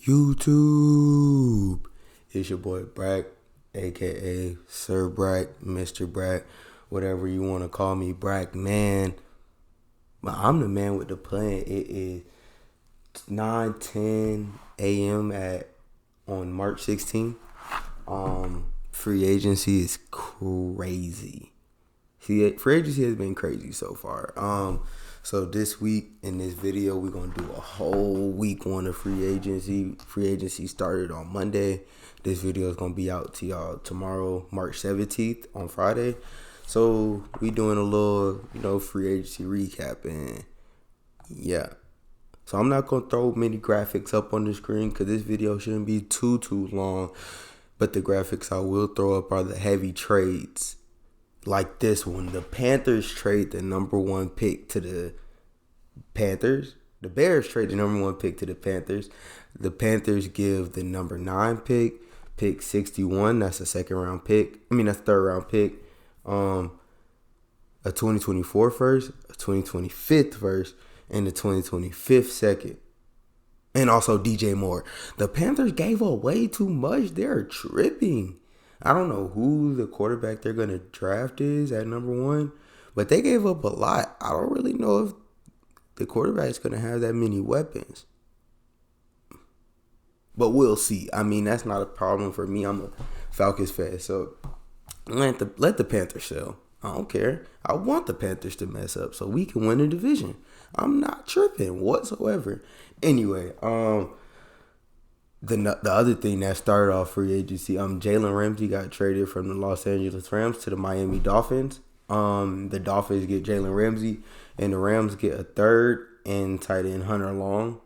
YouTube. It's your boy Brak, aka Sir Brak, Mr. Brak, whatever you want to call me, Brak man. But I'm the man with the plan. It is 9:10 a.m. on March 16th. Free agency is crazy. See, free agency has been crazy so far. So this week in this video, we're gonna do a whole week on of free agency. Free agency started on Monday. This video is gonna be out to y'all tomorrow, March 17th on Friday. So we doing a little, free agency recap, and yeah. So I'm not gonna throw many graphics up on the screen because this video shouldn't be too long. But the graphics I will throw up are the heavy trades. Like this one, the Panthers trade the number one pick to the Panthers. The Bears trade the number one pick to the Panthers. The Panthers give the number 9 pick 61. That's a third round pick. A 2024 first, a 2025 first, and a 2025 second. And also DJ Moore. The Panthers gave away too much. They're tripping. I don't know who the quarterback they're going to draft is at number 1, but they gave up a lot. I don't really know if the quarterback is going to have that many weapons. But we'll see. I mean, that's not a problem for me. I'm a Falcons fan, so let the Panthers sell. I don't care. I want the Panthers to mess up so we can win the division. I'm not tripping whatsoever. Anyway, The other thing that started off free agency, Jalen Ramsey got traded from the Los Angeles Rams to the Miami Dolphins. The Dolphins get Jalen Ramsey, and the Rams get a third and tight end Hunter Long.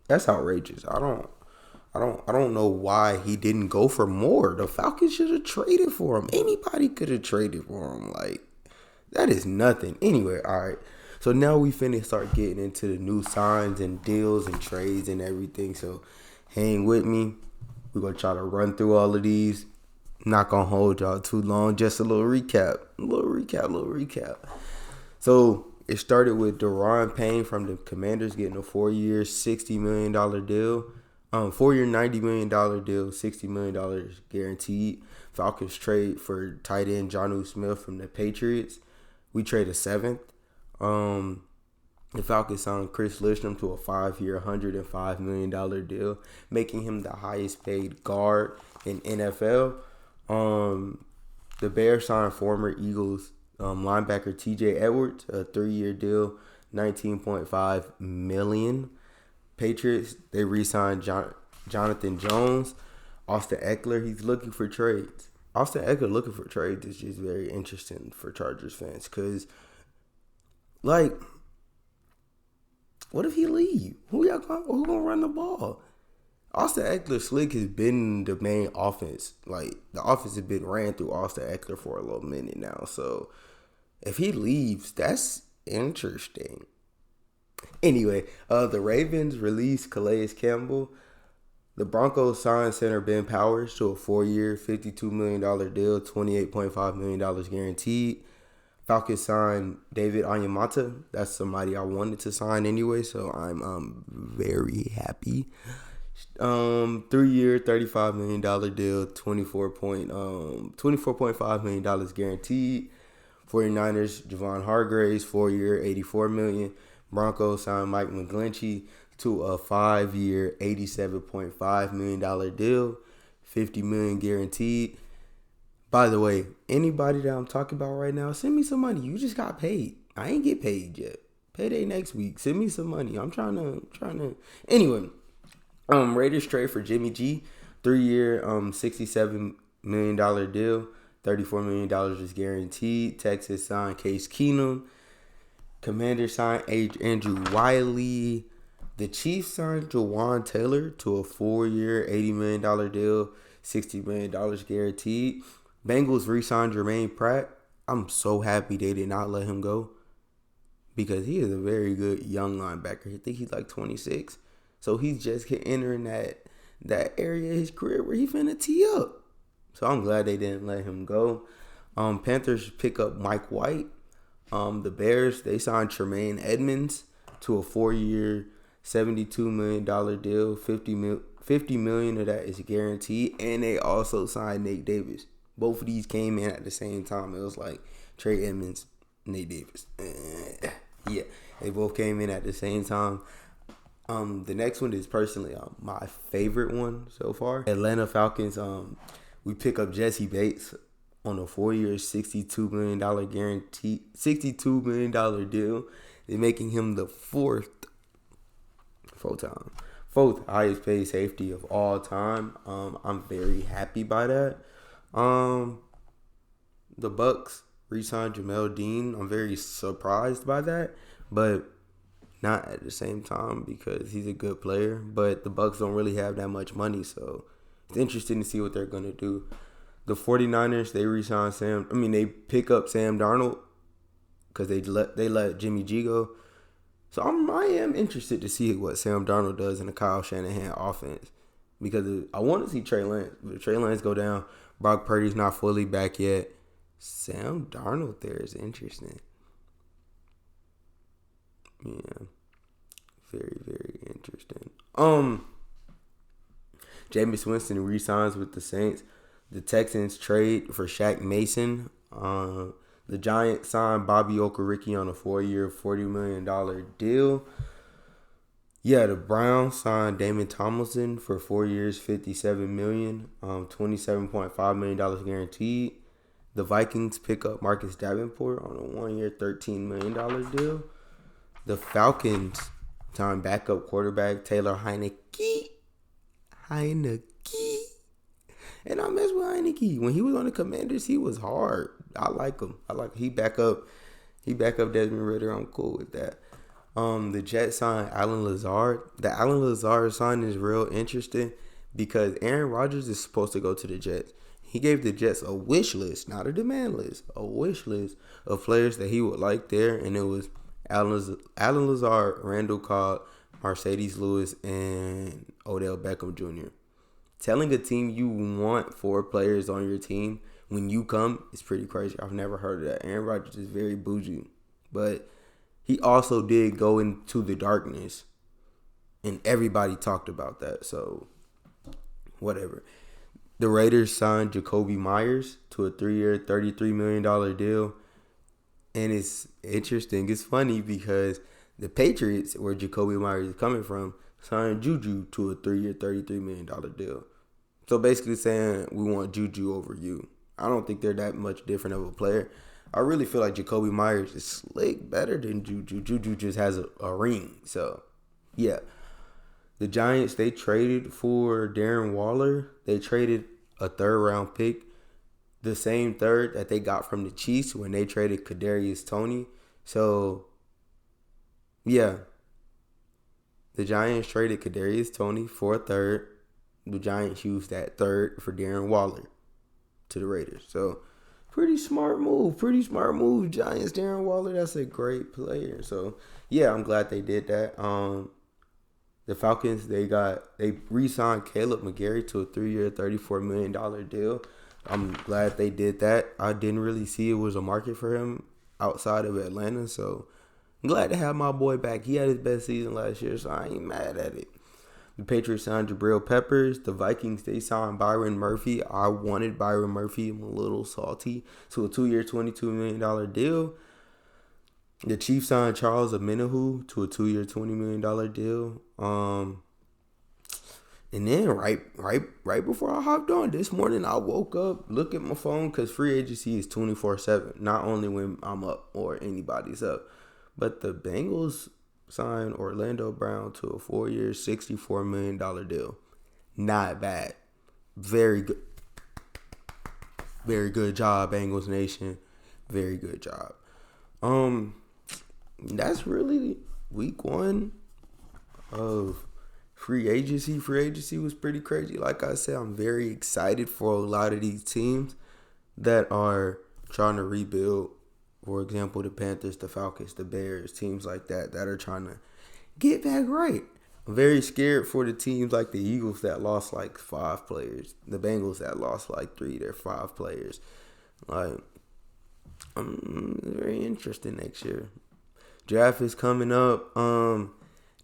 That's outrageous. I don't know why he didn't go for more. The Falcons should have traded for him. Anybody could have traded for him. Like, that is nothing. Anyway, all right. So now we finna start getting into the new signs and deals and trades and everything. So hang with me. We're going to try to run through all of these. Not going to hold y'all too long. Just a little recap. So it started with Daron Payne from the Commanders getting a 4-year, $60 million deal. 4-year, $90 million deal, $60 million guaranteed. Falcons trade for tight end Jonnu Smith from the Patriots. We trade a 7th. The Falcons signed Chris Lindstrom to a 5-year, $105 million deal, making him the highest paid guard in NFL. The Bears signed former Eagles linebacker TJ Edwards, a 3-year deal, $19.5 million. Patriots, they re-signed Jonathan Jones. Austin Eckler, he's looking for trades. Austin Eckler looking for trades is just very interesting for Chargers fans because, like, what if he leave? Who gonna run the ball? Austin Eckler slick has been the main offense. Like, the offense has been ran through Austin Eckler for a little minute now. So if he leaves, that's interesting. Anyway, the Ravens released Calais Campbell. The Broncos signed center Ben Powers to a 4-year, $52 million deal, $28.5 million guaranteed. Falcons signed David Onyemata. That's somebody I wanted to sign anyway, so I'm very happy. 3-year, $35 million deal, $24.5 million guaranteed. 49ers, Javon Hargraves, 4-year, $84 million. Broncos signed Mike McGlinchey to a 5-year, $87.5 million deal, $50 million guaranteed. By the way, anybody that I'm talking about right now, send me some money. You just got paid. I ain't get paid yet. Payday next week. Send me some money. I'm trying to. Anyway, Raiders trade for Jimmy G, 3-year, $67 million deal, $34 million is guaranteed. Texas signed Case Keenum. Commanders signed Andrew Wiley. The Chiefs signed Jawan Taylor to a 4-year, $80 million deal, $60 million guaranteed. Bengals re-signed Jermaine Pratt. I'm so happy they did not let him go because he is a very good young linebacker. I think he's like 26. So he's just entering that area of his career where he finna tee up. So I'm glad they didn't let him go. Panthers pick up Mike White. The Bears, they signed Tremaine Edmonds to a 4-year, $72 million deal. 50 million of that is guaranteed, and they also signed Nate Davis. Both of these came in at the same time. It was like Trey Edmonds, Nate Davis. Yeah, they both came in at the same time. The next one is personally my favorite one so far. Atlanta Falcons. We pick up Jesse Bates on a 4-year, $62 million guarantee, $62 million deal. They're making him the fourth highest paid safety of all time. I'm very happy by that. The Bucks re-signed Jamel Dean. I'm very surprised by that, but not at the same time because he's a good player. But the Bucks don't really have that much money, so it's interesting to see what they're gonna do. The 49ers, they re-signed they pick up Sam Darnold because they let Jimmy G go. So I am interested to see what Sam Darnold does in the Kyle Shanahan offense because I want to see Trey Lance. But if Trey Lance go down, Brock Purdy's not fully back yet. Sam Darnold there is interesting. Yeah, very, very interesting. Jameis Winston re-signs with the Saints. The Texans trade for Shaq Mason. The Giants signed Bobby Okereke on a 4-year, $40 million deal. Yeah, the Browns signed Damon Tomlinson for 4 years, $57 million, $27.5 million guaranteed. The Vikings pick up Marcus Davenport on a 1-year, $13 million deal. The Falcons signed backup quarterback Taylor Heineke. And I mess with Heineke. When he was on the Commanders, he was hard. I like him. He back up Desmond Ridder. I'm cool with that. The Jets signed Alan Lazard. The Alan Lazard sign is real interesting because Aaron Rodgers is supposed to go to the Jets. He gave the Jets a wish list, not a demand list, a wish list of players that he would like there, and it was Alan Lazard, Randall Cobb, Mercedes Lewis, and Odell Beckham Jr. Telling a team you want 4 players on your team when you come is pretty crazy. I've never heard of that. Aaron Rodgers is very bougie. But he also did go into the darkness. And everybody talked about that. So, whatever. The Raiders signed Jacoby Myers to a 3-year, $33 million deal. And it's interesting. It's funny because the Patriots, where Jacoby Myers is coming from, signed Juju to a 3-year, $33 million deal. So basically saying we want Juju over you. I don't think they're that much different of a player. I really feel like Jacoby Myers is slick better than Juju. Juju just has a ring. So, yeah. The Giants, they traded for Darren Waller. They traded a 3rd-round pick. The same third that they got from the Chiefs when they traded Kadarius Toney. So, yeah. The Giants traded Kadarius Toney for a 3rd. The Giants used that 3rd for Darren Waller to the Raiders. So, pretty smart move. Giants, Darren Waller, that's a great player. So, yeah, I'm glad they did that. The Falcons, they re-signed Caleb McGarry to a 3-year, $34 million deal. I'm glad they did that. I didn't really see it was a market for him outside of Atlanta. So, I'm glad to have my boy back. He had his best season last year, so I ain't mad at it. The Patriots signed Jabril Peppers. The Vikings, they signed Byron Murphy. I wanted Byron Murphy. I'm a little salty. To a 2-year, $22 million deal. The Chiefs signed Charles Omenihu to a 2-year, $20 million deal. And then right before I hopped on this morning, I woke up, look at my phone because free agency is 24/7. Not only when I'm up or anybody's up. But the Bengals signed Orlando Brown to a 4-year, $64 million deal. Not bad. Very good. Very good job, Bengals Nation. Very good job. That's really week 1 of free agency. Free agency was pretty crazy. Like I said, I'm very excited for a lot of these teams that are trying to rebuild. For example, the Panthers, the Falcons, the Bears, teams like that are trying to get back right. I'm very scared for the teams like the Eagles that lost like 5 players. The Bengals that lost like 3 of their 5 players. Like, very interesting next year. Draft is coming up.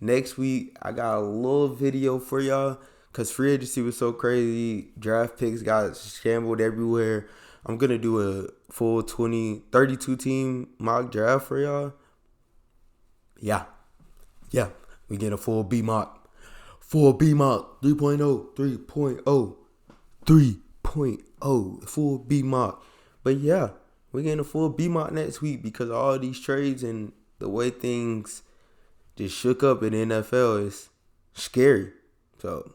Next week, I got a little video for y'all because free agency was so crazy. Draft picks got shambled everywhere. I'm going to do a full 32 team mock draft for y'all. Yeah. We get a full B mock. Full B mock. 3.0. 3.0. 3.0. Full B mock. But yeah, we're getting a full B mock next week because of all these trades and the way things just shook up in the NFL is scary. So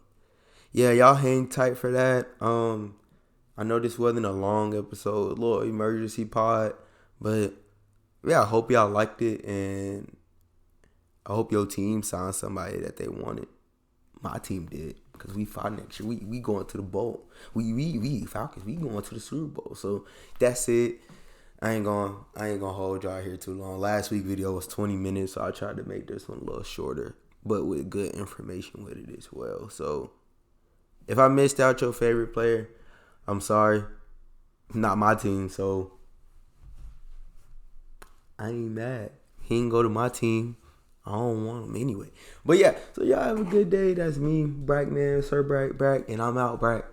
yeah, y'all hang tight for that. I know this wasn't a long episode, a little emergency pod, but yeah, I hope y'all liked it, and I hope your team signed somebody that they wanted. My team did, because we fought next year. We going to the bowl. We Falcons. We going to the Super Bowl. So that's it. I ain't gonna hold y'all here too long. Last week video was 20 minutes, so I tried to make this one a little shorter, but with good information with it as well. So if I missed out your favorite player, I'm sorry. Not my team, so I ain't mad. He ain't go to my team. I don't want him anyway. But yeah, so y'all have a good day. That's me, Brak, man, Sir Brak, and I'm out, Brak.